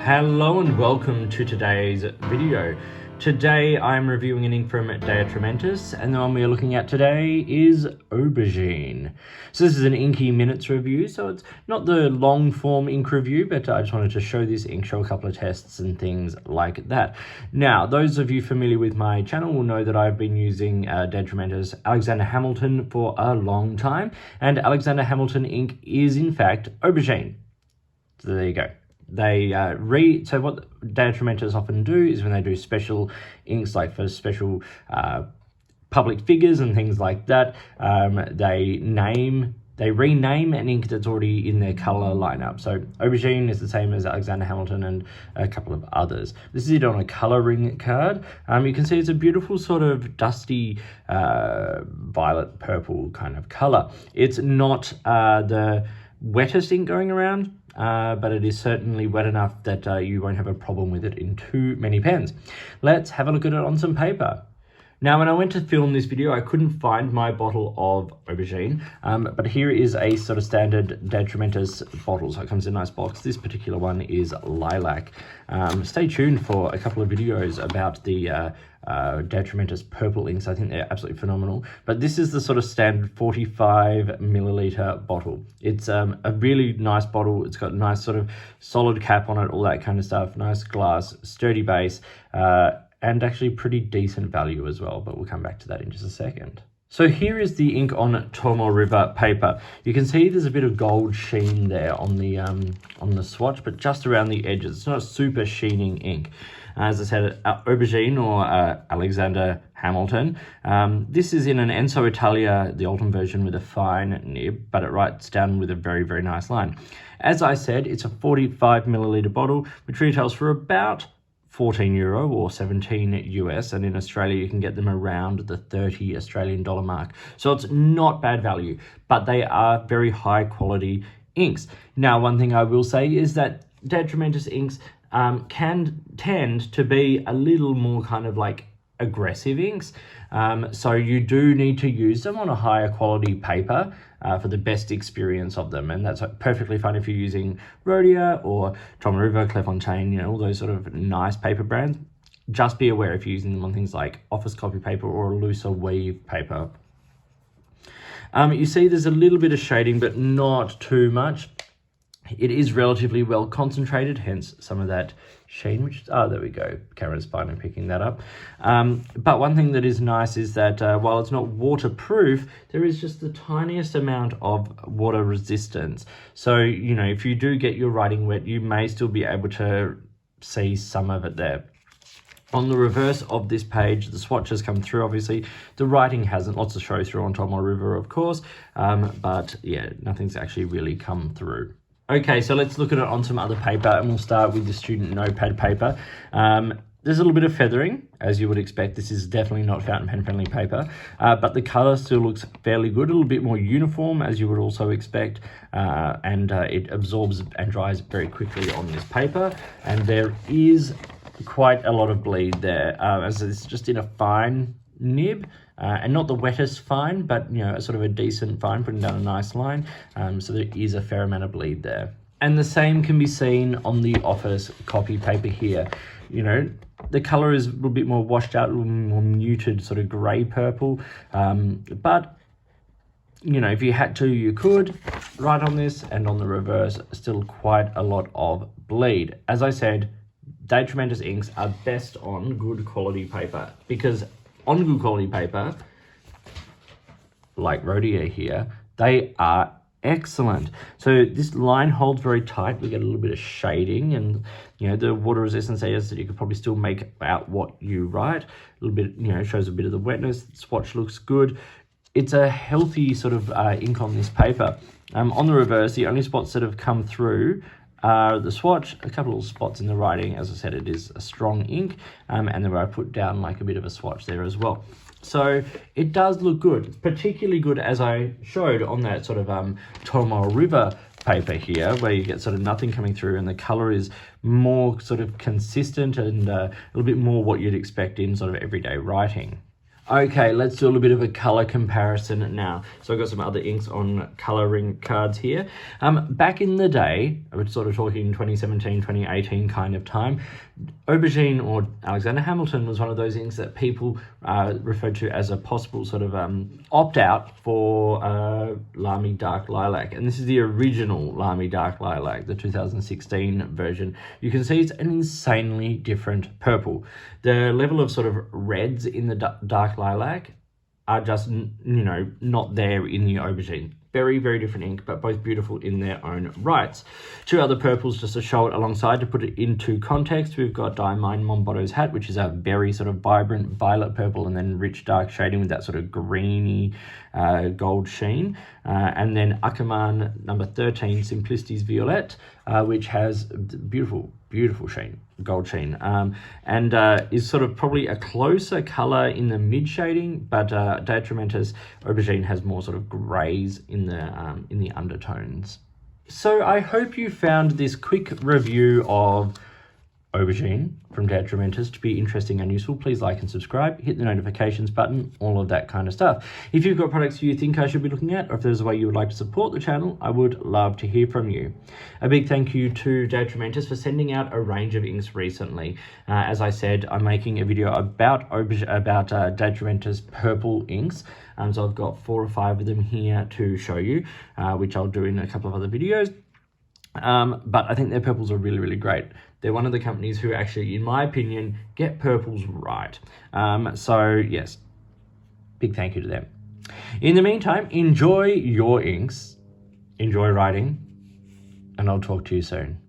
Hello and welcome to today's video. Today I'm reviewing an ink from Atramentis, and the one we are looking at today is Aubergine. So this is an Inky minutes review, so it's not the long form ink review, but I just wanted to show this ink, show a couple of tests and things like that. Now, those of you familiar with my channel will know that I've been using Atramentis Alexander Hamilton for a long time, and Alexander Hamilton ink is in fact Aubergine. So there you go. So what Atramentis often do is when they do special inks, like for special public figures and things like that, they rename an ink that's already in their color lineup. So Aubergine is the same as Alexander Hamilton and a couple of others. This is it on a coloring card. You can see it's a beautiful sort of dusty violet purple kind of color. It's not the wettest ink going around, but it is certainly wet enough that you won't have a problem with it in too many pens. Let's have a look at it on some paper. Now, when I went to film this video, I couldn't find my bottle of Aubergine, but here is a sort of standard Atramentis bottle, so it comes in a nice box. This particular one is lilac. Stay tuned for a couple of videos about the Atramentis purple inks. I think they're absolutely phenomenal, but this is the sort of standard 45 milliliter bottle. It's a really nice bottle. It's got a nice sort of solid cap on it, all that kind of stuff, nice glass, sturdy base, and actually pretty decent value as well, but we'll come back to that in just a second. So here is the ink on Tomoe River paper. You can see there's a bit of gold sheen there on the swatch, but just around the edges. It's not a super sheening ink. As I said, Aubergine or Alexander Hamilton. This is in an Enso Italia, the Ultim version, with a fine nib, but it writes down with a very, very nice line. As I said, it's a 45 milliliter bottle, which retails for about €14 or 17 US, and in Australia you can get them around the 30 Australian dollar mark. So it's not bad value, but they are very high quality inks. Now, one thing I will say is that Atramentis inks can tend to be a little more kind of like aggressive inks. So you do need to use them on a higher quality paper for the best experience of them. And that's perfectly fine if you're using Rhodia or Tomoe River, Clairefontaine, all those sort of nice paper brands. Just be aware if you're using them on things like office copy paper or looser weave paper. You see there's a little bit of shading, but not too much. It is relatively well concentrated, hence some of that sheen, which, there we go, camera's fine in picking that up. But one thing that is nice is that while it's not waterproof, there is just the tiniest amount of water resistance. So, if you do get your writing wet, you may still be able to see some of it there. On the reverse of this page, the swatches come through, obviously. The writing hasn't, lots of show through on Tomoe River, of course, but yeah, nothing's actually really come through. Okay, so let's look at it on some other paper, and we'll start with the student notepad paper. There's a little bit of feathering, as you would expect. This is definitely not fountain pen friendly paper, but the color still looks fairly good, a little bit more uniform, as you would also expect, and it absorbs and dries very quickly on this paper, and there is quite a lot of bleed there, as it's just in a fine nib, and not the wettest fine, but sort of a decent fine, putting down a nice line. So there is a fair amount of bleed there, and the same can be seen on the office copy paper here. The color is a little bit more washed out, a little more muted, sort of gray purple, but if you had to, you could write on this, and on the reverse still quite a lot of bleed. As I said, Atramentis inks are best on good quality paper, because on good quality paper, like Rhodia here, they are excellent. So this line holds very tight. We get a little bit of shading, and the water resistance there is that you could probably still make out what you write. A little bit, shows a bit of the wetness. The swatch looks good. It's a healthy sort of ink on this paper. On the reverse, the only spots that have come through the swatch, a couple of spots in the writing. As I said, it is a strong ink, and then I put down like a bit of a swatch there as well. So it does look good, particularly good as I showed on that sort of Tomoe River paper here, where you get sort of nothing coming through, and the color is more sort of consistent and a little bit more what you'd expect in sort of everyday writing. Okay, let's do a little bit of a color comparison now. So I've got some other inks on coloring cards here. Back in the day, we're sort of talking 2017, 2018 kind of time, Aubergine or Alexander Hamilton was one of those inks that people referred to as a possible sort of opt-out for Lamy Dark Lilac. And this is the original Lamy Dark Lilac, the 2016 version. You can see it's an insanely different purple. The level of sort of reds in the dark lilac are just, not there in the Aubergine. Very, very different ink, but both beautiful in their own rights. Two other purples just to show it alongside to put it into context. We've got Diamine Monbotto's Hat, which is a very sort of vibrant violet purple and then rich dark shading with that sort of greeny gold sheen. And then Ackerman number 13, Simplicity's Violet, which has beautiful sheen, gold sheen, and is sort of probably a closer color in the mid shading, but De Atramentis Aubergine has more sort of grays in the undertones. So I hope you found this quick review of Aubergine from De Atramentis to be interesting and useful. Please like and subscribe, hit the notifications button, all of that kind of stuff. If you've got products you think I should be looking at, or if there's a way you would like to support the channel, I would love to hear from you. A big thank you to De Atramentis for sending out a range of inks recently. As I said, I'm making a video about De Atramentis purple inks. So I've got 4 or 5 of them here to show you, which I'll do in a couple of other videos. But I think their purples are really, really great. They're one of the companies who actually, in my opinion, get purples right. So yes, big thank you to them. In the meantime, enjoy your inks, enjoy writing, and I'll talk to you soon.